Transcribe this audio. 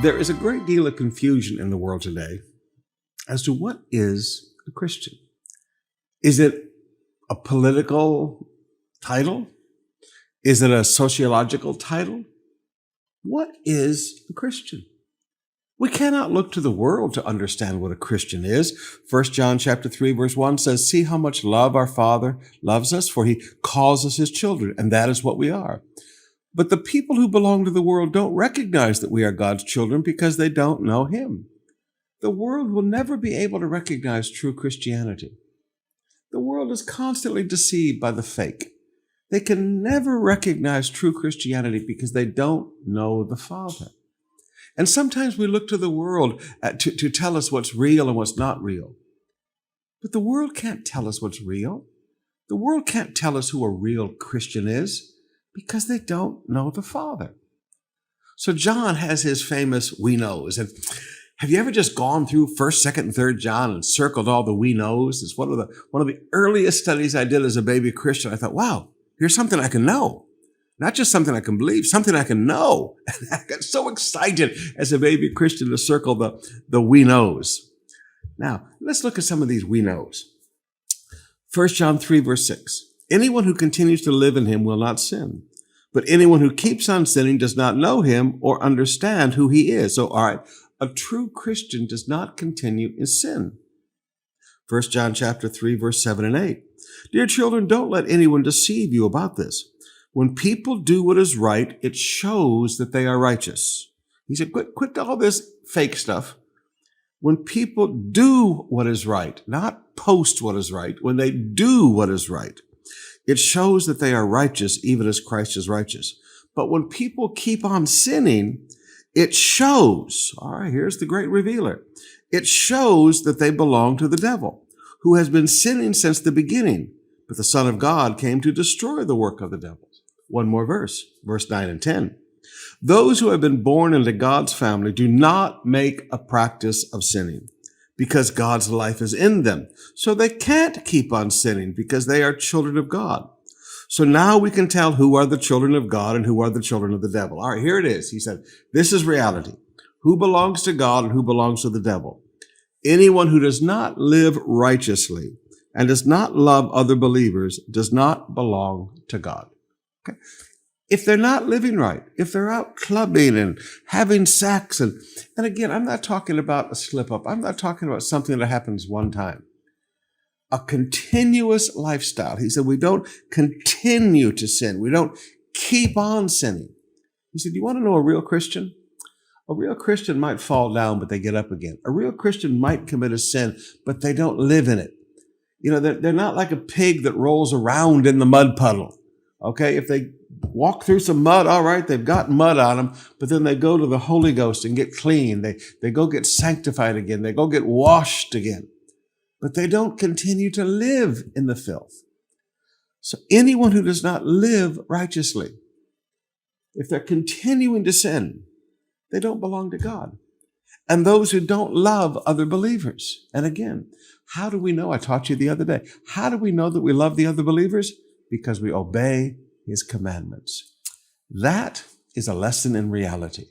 There is a great deal of confusion in the world today as to what is a Christian. Is it a political title? Is it a sociological title? What is a Christian? We cannot look to the world to understand what a Christian is. 1 John chapter 3, verse 1 says, "See how much love our Father loves us, for he calls us his children," and that is what we are. But the people who belong to the world don't recognize that we are God's children because they don't know him. The world will never be able to recognize true Christianity. The world is constantly deceived by the fake. They can never recognize true Christianity because they don't know the Father. And sometimes we look to the world to tell us what's real and what's not real. But the world can't tell us what's real. The world can't tell us who a real Christian is because they don't know the Father. So John has his famous we knows. And have you ever just gone through 1st, 2nd, and 3rd John and circled all the we knows? It's one of the earliest studies I did as a baby Christian. I thought, wow, here's something I can know. Not just something I can believe, something I can know. And I got so excited as a baby Christian to circle the we knows. Now, let's look at some of these we knows. 1 John 3, verse 6. Anyone who continues to live in him will not sin. But anyone who keeps on sinning does not know him or understand who he is. So, all right, a true Christian does not continue in sin. 1 John chapter 3, verse 7 and 8. Dear children, don't let anyone deceive you about this. When people do what is right, it shows that they are righteous. He said, quit all this fake stuff. When people do what is right, not post what is right, when they do what is right, it shows that they are righteous, even as Christ is righteous. But when people keep on sinning, it shows, all right, here's the great revealer. It shows that they belong to the devil, who has been sinning since the beginning. But the Son of God came to destroy the work of the devil. One more verse 9 and 10. Those who have been born into God's family do not make a practice of sinning because God's life is in them. So they can't keep on sinning because they are children of God. So now we can tell who are the children of God and who are the children of the devil. All right, here it is. He said, this is reality. Who belongs to God and who belongs to the devil? Anyone who does not live righteously and does not love other believers does not belong to God. Okay. If they're not living right, if they're out clubbing and having sex, and again, I'm not talking about a slip up. I'm not talking about something that happens one time. A continuous lifestyle. He said, we don't continue to sin. We don't keep on sinning. He said, you want to know a real Christian? A real Christian might fall down, but they get up again. A real Christian might commit a sin, but they don't live in it. You know, they're not like a pig that rolls around in the mud puddle. Okay, if they walk through some mud, all right, they've got mud on them, but then they go to the Holy Ghost and get clean. They go get sanctified again. They go get washed again. But they don't continue to live in the filth. So anyone who does not live righteously, if they're continuing to sin, they don't belong to God. And those who don't love other believers. And again, how do we know? I taught you the other day. How do we know that we love the other believers? Because we obey his commandments. That is a lesson in reality.